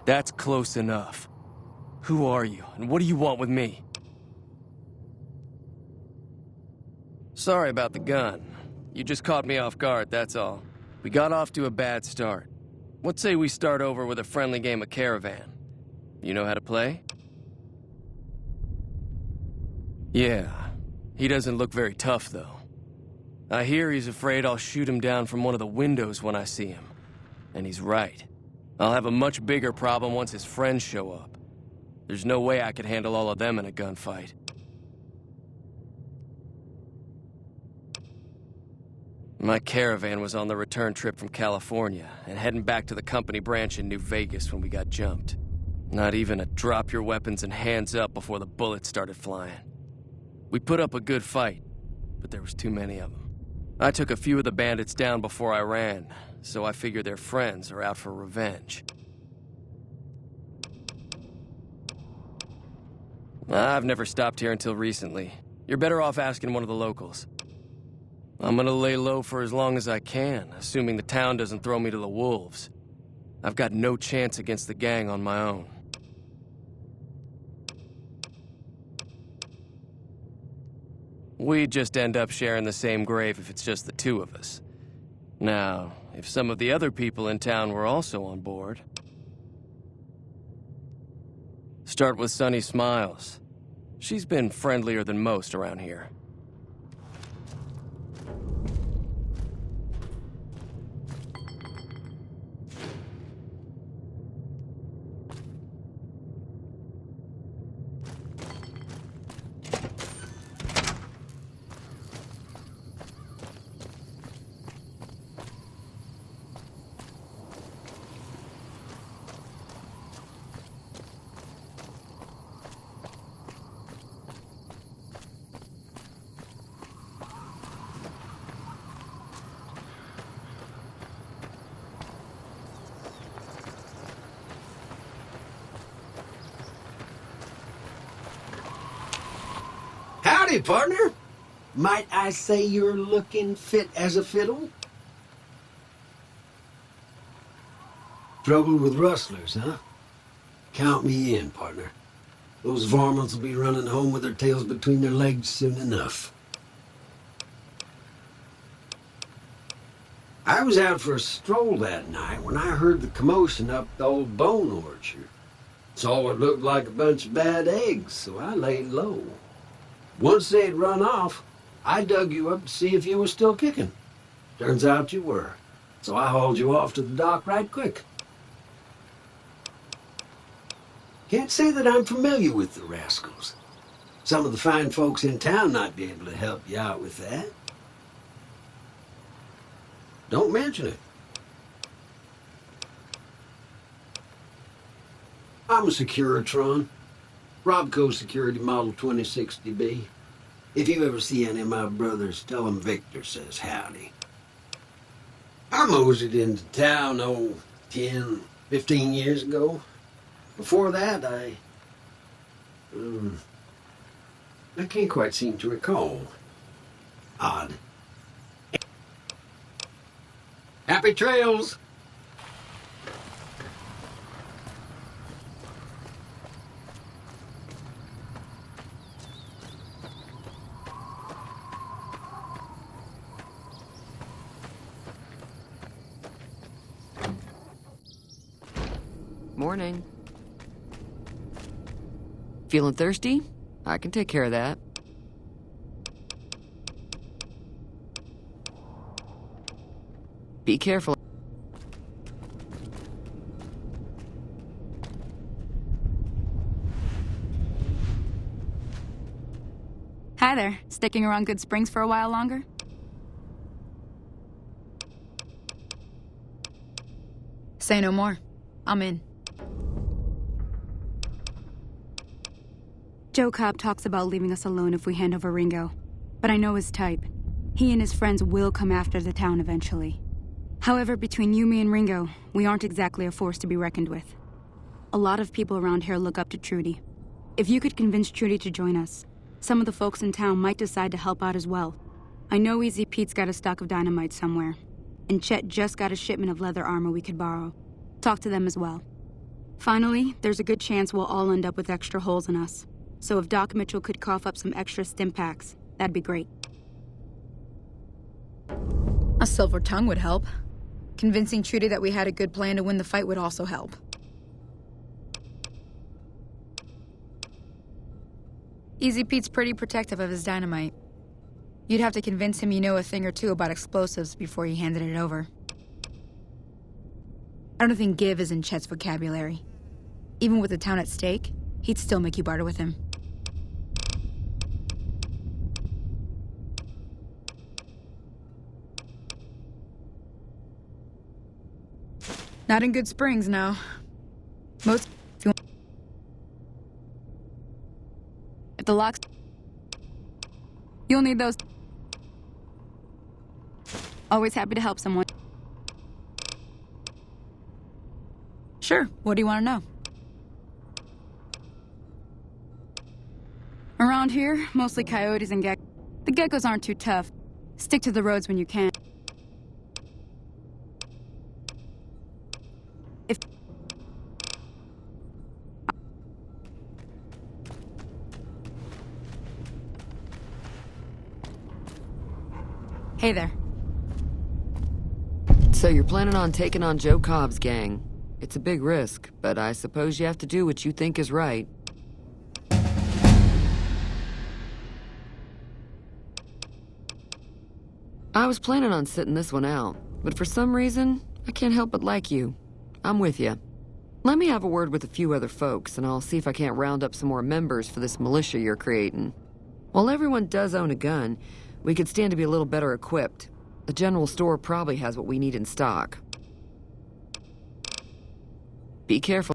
That's close enough. Who are you, and what do you want with me? Sorry about the gun. You just caught me off guard, that's all. We got off to a bad start. Let's say we start over with a friendly game of Caravan. You know how to play? Yeah. He doesn't look very tough, though. I hear he's afraid I'll shoot him down from one of the windows when I see him. And he's right. I'll have a much bigger problem once his friends show up. There's no way I could handle all of them in a gunfight. My Caravan was on the return trip from California and heading back to the company branch in New Vegas when we got jumped. Not even a drop your weapons and hands up before the bullets started flying. We put up a good fight, but there was too many of them. I took a few of the bandits down before I ran, so I figure their friends are out for revenge. I've never stopped here until recently. You're better off asking one of the locals. I'm gonna lay low for as long as I can, assuming the town doesn't throw me to the wolves. I've got no chance against the gang on my own. We'd just end up sharing the same grave if it's just the two of us. Now, if some of the other people in town were also on board... Start with Sunny Smiles. She's been friendlier than most around here. Howdy, partner. Might I say you're looking fit as a fiddle? Trouble with rustlers, huh? Count me in, partner. Those varmints will be running home with their tails between their legs soon enough. I was out for a stroll that night when I heard the commotion up the old bone orchard. Saw what looked like a bunch of bad eggs, so I laid low. Once they'd run off, I dug you up to see if you were still kicking. Turns out you were, so I hauled you off to the dock right quick. Can't say that I'm familiar with the rascals. Some of the fine folks in town might be able to help you out with that. Don't mention it. I'm a Securitron. Robco Security Model 2060B. If you ever see any of my brothers, tell them Victor says howdy. I moseyed into town, 10, 15 years ago. Before that, I can't quite seem to recall. Odd. Happy trails! Morning. Feeling thirsty? I can take care of that. Be careful. Hi there. Sticking around Good Springs for a while longer? Say no more. I'm in. Joe Cobb talks about leaving us alone if we hand over Ringo. But I know his type. He and his friends will come after the town eventually. However, between you, me, and Ringo, we aren't exactly a force to be reckoned with. A lot of people around here look up to Trudy. If you could convince Trudy to join us, some of the folks in town might decide to help out as well. I know Easy Pete's got a stock of dynamite somewhere, and Chet just got a shipment of leather armor we could borrow. Talk to them as well. Finally, there's a good chance we'll all end up with extra holes in us. So if Doc Mitchell could cough up some extra stim packs, that'd be great. A silver tongue would help. Convincing Trudy that we had a good plan to win the fight would also help. Easy Pete's pretty protective of his dynamite. You'd have to convince him you know a thing or two about explosives before you handed it over. I don't think give is in Chet's vocabulary. Even with the town at stake, he'd still make you barter with him. Not in Good Springs now. Most... If the locks... You'll need those... Always happy to help someone. Sure, what do you want to know? Around here, mostly coyotes and geckos. The geckos aren't too tough. Stick to the roads when you can. If... Hey there. So you're planning on taking on Joe Cobb's gang. It's a big risk, but I suppose you have to do what you think is right. I was planning on sitting this one out, but for some reason, I can't help but like you. I'm with you. Let me have a word with a few other folks, and I'll see if I can't round up some more members for this militia you're creating. While everyone does own a gun, we could stand to be a little better equipped. The general store probably has what we need in stock. Be careful.